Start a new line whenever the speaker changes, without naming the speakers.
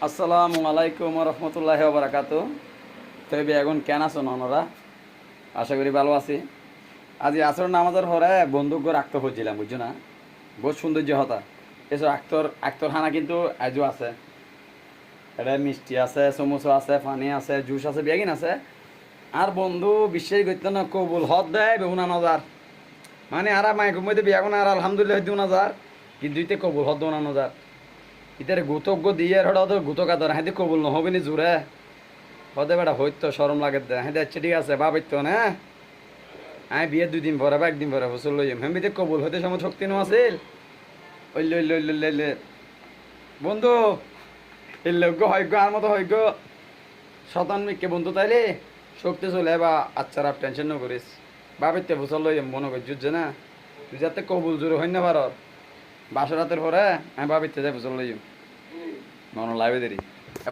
আসসালামু আলাইকুম রহমতুল্লাহি ওয়া বারাকাতু। তবে এখন কেন আছো ননরা? আশা করি ভালো আছি। আজ আসর নামাজের পরে বন্ধুক রাখতে খুঁজছিলাম, বুঝছো না? বহুত সৌন্দর্য হতা এসব আক্তর আক্তর খানা কিন্তু আজও আছে। এটা মিষ্টি আছে, সমোসা আছে, পানি আছে, জুস আছে, বেগিন আছে। আর বন্ধু বিশ্বাস করতে না, কবুল হদ দেয় বেগুনা নজার। মানে আর মাইকুর মধ্যে বিয়াগুন আর আলহামদুলিল্লাহ দিও নজার, কিন্তু ইতে কবুল হদ না নজার। ইতারে গুতজ্ঞ দিয়ে হঠাৎ গুতক আদর হ্যাঁ কবুল নহবে নি জোরে হতে বেটা হইতো সরম লাগে দে হ্যাঁ আচ্ছা ঠিক আছে ভাবিত না। আমি বিয়ে 2 দিন পরে বা 1 দিন পরে বছর লইম হ্যাঁ বিদে কবুল হইতে সময় শক্তি নো আছিল। ওইলে ওইলে ওইলে ওইলে বন্ধু এই লোক হয়গ্য আর মতো হয়গ্য শতান মিকে বন্ধু তাইলে শক্তি চলে বা আচ্ছা রাপ টেনশন ন করিস ভাবিতে বছর লইম মনে করি যুদ্ধ না তুই যাতে কবুল জোরে হই না পারর 12 রাতের পরে আমি ভাবিতে যাই বছর লইম মনে লাইবে দেরি।